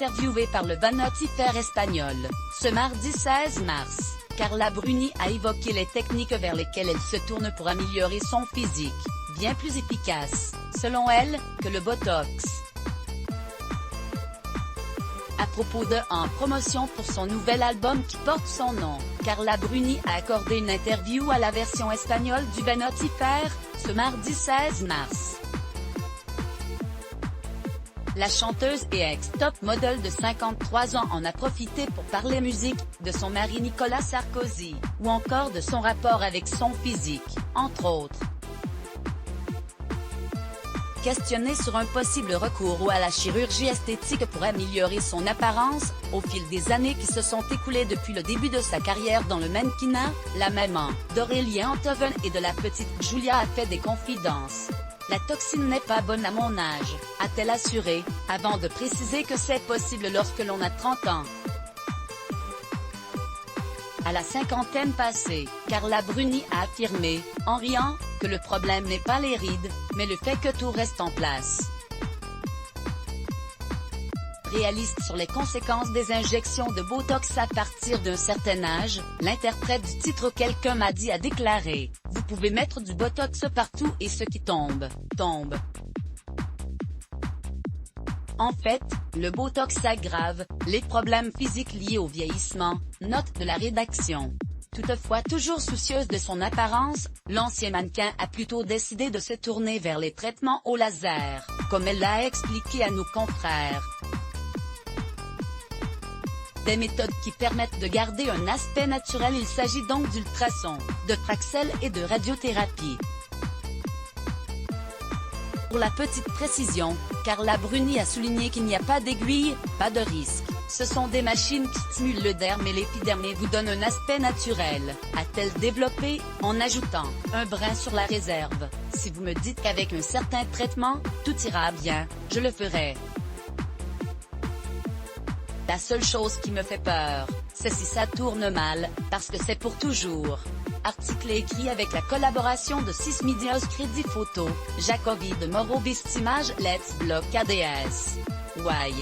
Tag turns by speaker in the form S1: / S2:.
S1: interviewée par le Vanity Fair espagnol. Ce mardi 16 mars, Carla Bruni a évoqué les techniques vers lesquelles elle se tourne pour améliorer son physique, bien plus efficace, selon elle, que le Botox. À propos de « En promotion pour son nouvel album qui porte son nom », Carla Bruni a accordé une interview à la version espagnole du Vanity Fair, ce mardi 16 mars. La chanteuse et ex-top model de 53 ans en a profité pour parler musique, de son mari Nicolas Sarkozy, ou encore de son rapport avec son physique, entre autres. Questionnée sur un possible recours ou à la chirurgie esthétique pour améliorer son apparence, au fil des années qui se sont écoulées depuis le début de sa carrière dans le mannequinat, la maman d'Aurélien Antoven et de la petite Julia a fait des confidences. La toxine n'est pas bonne à mon âge, a-t-elle assuré, avant de préciser que c'est possible lorsque l'on a 30 ans. À la cinquantaine passée, Carla Bruni a affirmé, en riant, que le problème n'est pas les rides, mais le fait que tout reste en place. Réaliste sur les conséquences des injections de Botox à partir d'un certain âge, l'interprète du titre Quelqu'un m'a dit a déclaré « Vous pouvez mettre du Botox partout et ce qui tombe, tombe. En fait, le Botox aggrave les problèmes physiques liés au vieillissement », note de la rédaction. Toutefois toujours soucieuse de son apparence, l'ancien mannequin a plutôt décidé de se tourner vers les traitements au laser, comme elle l'a expliqué à nos confrères. Des méthodes qui permettent de garder un aspect naturel. Il s'agit donc d'ultrasons, de Fraxel et de radiothérapie. Pour la petite précision, Carla Bruni a souligné qu'il n'y a pas d'aiguille, pas de risque. Ce sont des machines qui stimulent le derme et l'épiderme et vous donnent un aspect naturel, a-t-elle développé, en ajoutant un brin sur la réserve. Si vous me dites qu'avec un certain traitement, tout ira bien, je le ferai. La seule chose qui me fait peur, c'est si ça tourne mal, parce que c'est pour toujours. Article écrit avec la collaboration de 6 Medias Crédit Photo, Jacobi de Moreau Bistimage Let's Block ADS. Why?